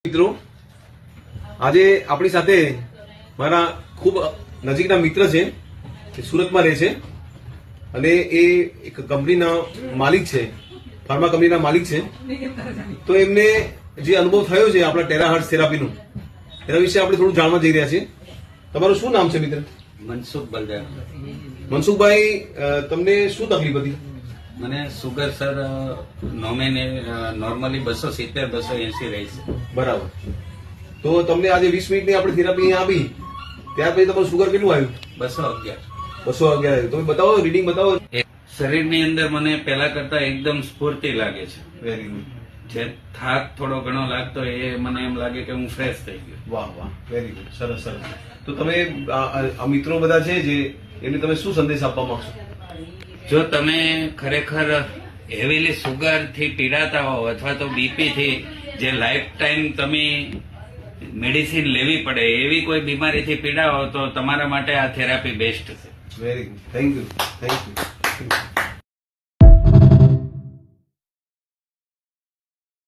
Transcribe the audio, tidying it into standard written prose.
મિત્રો આજે આપણી સાથે મારા ખૂબ નજીકના મિત્ર છે, એ સુરતમાં રહે છે અને એ એક કંપનીના માલિક છે, ફાર્મા કંપનીના માલિક છે. તો એમને જે અનુભવ થયો છે આપણા ટેરાહર્ટ્ઝ થેરાપીનું, એના વિશે આપણે થોડું જાણવા જઈ રહ્યા છીએ. તમારું શું નામ છે મિત્ર? મનસુખ બલદેવ. મનસુખભાઈ, તમને શું તકલીફ હતી? મને સુગર સર નોર્મલી 270 280 રહી છે. બરાબર. તો તમને આજે 20 મિનિટની આપણે થેરાપી અહીંયા આપી, ત્યાર પછી તમારું સુગર કેટલું આવ્યું? 211. 211 આવ્યું. તમે બતાવો, રીડિંગ બતાવો. શરીરની અંદર મને પહેલા કરતા એકદમ સ્ફૂર્તિ લાગે છે. Very good. જે થાક થોડો ઘણો લાગતો એ મને એમ લાગે કે હું ફ્રેશ થઈ ગયો. વાહ વાહ, વેરી ગુડ, સરસ સરસ. તો તમે આ મિત્રો બધા છે જે એમને તમે શું સંદેશ આપવા માંગશો? જો તમે ખરેખર હેવીલી સુગર થી પીડાતા હો અથવા તો બીપી થી જે લાઈફ ટાઈમ તમે મેડિસિન લેવી પડે એવી કોઈ બીમારીથી પીડા હો તો તમારા માટે આ થેરાપી બેસ્ટ છે. Very good, thank you.